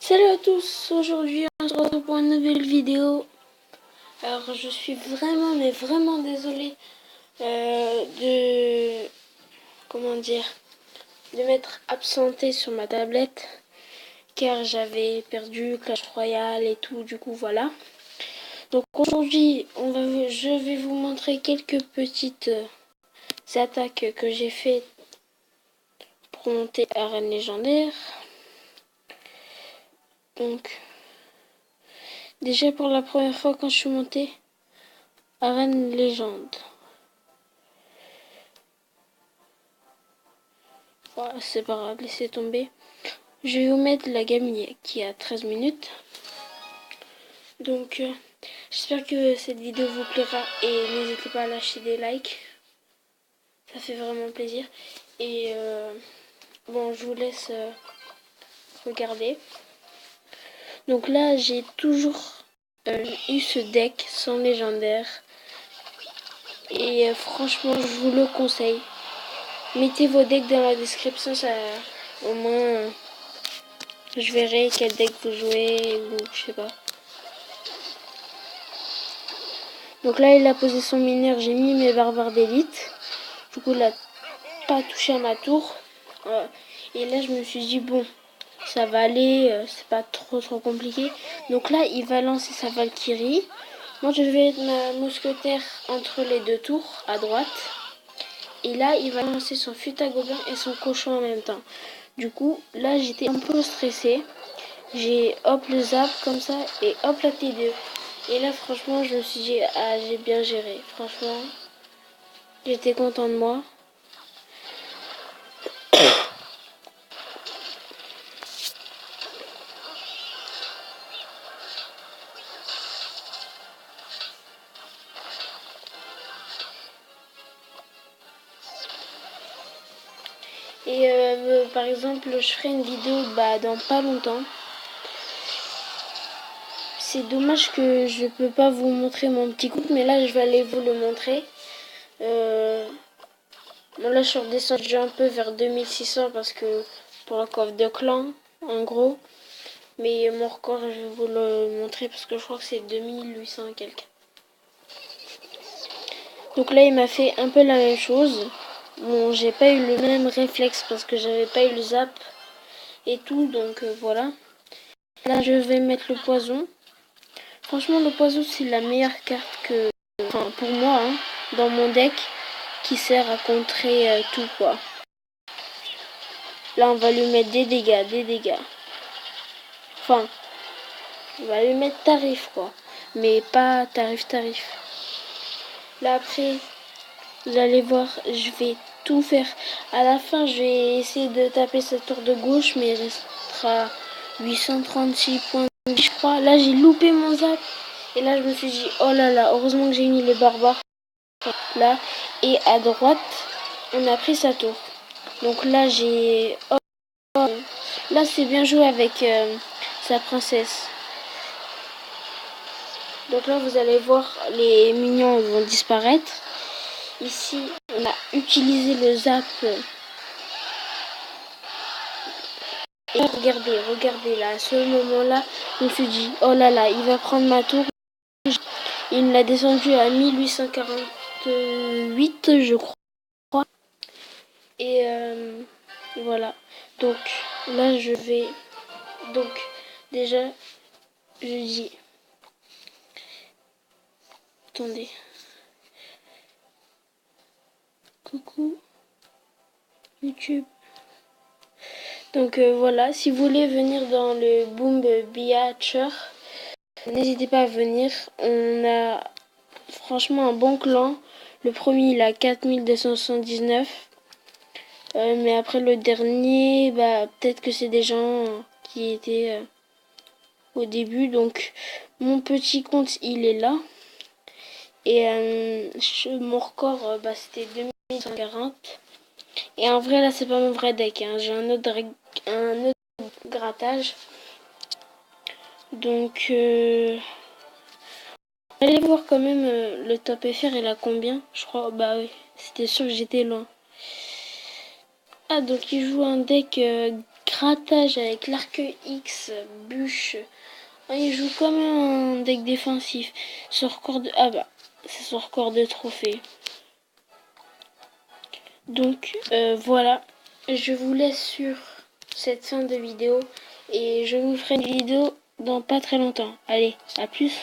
Salut à tous, aujourd'hui on se retrouve pour une nouvelle vidéo. Alors je suis vraiment mais vraiment désolée de m'être absentée sur ma tablette car j'avais perdu Clash Royale et tout, du coup voilà. Donc aujourd'hui je vais vous montrer quelques petites attaques que j'ai fait pour monter arène légendaire. Donc déjà pour la première fois quand je suis montée arène légende. Voilà, c'est pas grave, laissez tomber. Je vais vous mettre la gamine qui a 13 minutes. Donc j'espère que cette vidéo vous plaira et n'hésitez pas à lâcher des likes. Ça fait vraiment plaisir. Et bon, je vous laisse regarder. Donc là, j'ai toujours eu ce deck sans légendaire. Et franchement, je vous le conseille. Mettez vos decks dans la description, ça au moins je verrai quel deck vous jouez ou je sais pas. Donc là, il a posé son mineur, j'ai mis mes barbares d'élite. Du coup, il n'a pas touché à ma tour. Et là, je me suis dit, bon, ça va aller, c'est pas trop compliqué. Donc là, il va lancer sa Valkyrie. Moi, je vais mettre ma mousquetaire entre les deux tours, à droite. Et là, il va lancer son fut à gobelin et son cochon en même temps. Du coup, là, j'étais un peu stressée. J'ai hop le zap comme ça et hop la T2. Et là, franchement, je me suis dit, ah, j'ai bien géré. Franchement, j'étais content de moi. Et par exemple, je ferai une vidéo dans pas longtemps. C'est dommage que je peux pas vous montrer mon petit compte, mais là, je vais aller vous le montrer. Bon, là, je suis redescendu un peu vers 2600 parce que pour la coiffe de clan, en gros. Mais mon record, je vais vous le montrer parce que je crois que c'est 2800 et quelques. Donc là, il m'a fait un peu la même chose. Bon, j'ai pas eu le même réflexe parce que j'avais pas eu le zap et tout, donc voilà. Là, je vais mettre le poison. Franchement, le poison, c'est la meilleure carte que, enfin, pour moi, hein, dans mon deck, qui sert à contrer tout, quoi. Là, on va lui mettre des dégâts. Enfin, on va lui mettre tarif, quoi. Mais pas tarif. Là, après, vous allez voir, je vais tout faire. À la fin, je vais essayer de taper cette tour de gauche, mais il restera 836 points, je crois. Là, j'ai loupé mon zap. Et là, je me suis dit, oh là là, heureusement que j'ai mis les barbares là. Et à droite, on a pris sa tour. Donc là, j'ai... Oh, là, c'est bien joué avec sa princesse. Donc là, vous allez voir, les minions vont disparaître. Ici, on a utilisé le zap. Et regardez là, à ce moment-là, je me suis dit, oh là là, il va prendre ma tour. Il me l'a descendu à 1848, je crois. Et voilà. Donc là, je vais... Donc déjà, je dis... Attendez. Coucou YouTube. Donc voilà, si vous voulez venir dans le Boom Beacher, n'hésitez pas à venir. On a franchement un bon clan. Le premier, il a 4279. Mais après le dernier, peut-être que c'est des gens qui étaient au début. Donc mon petit compte, il est là. Et mon record, c'était 2140. Et en vrai, là, c'est pas mon vrai deck. Hein. J'ai un autre grattage. Donc, allez voir quand même le top FR, il a combien? Je crois, bah oui, c'était sûr que j'étais loin. Ah, donc il joue un deck grattage avec l'arc X, bûche. Ah, il joue comme un deck défensif. Son record de... Ah bah, c'est son record de trophée. Donc voilà, je vous laisse sur cette fin de vidéo et je vous ferai une vidéo dans pas très longtemps. Allez, à plus.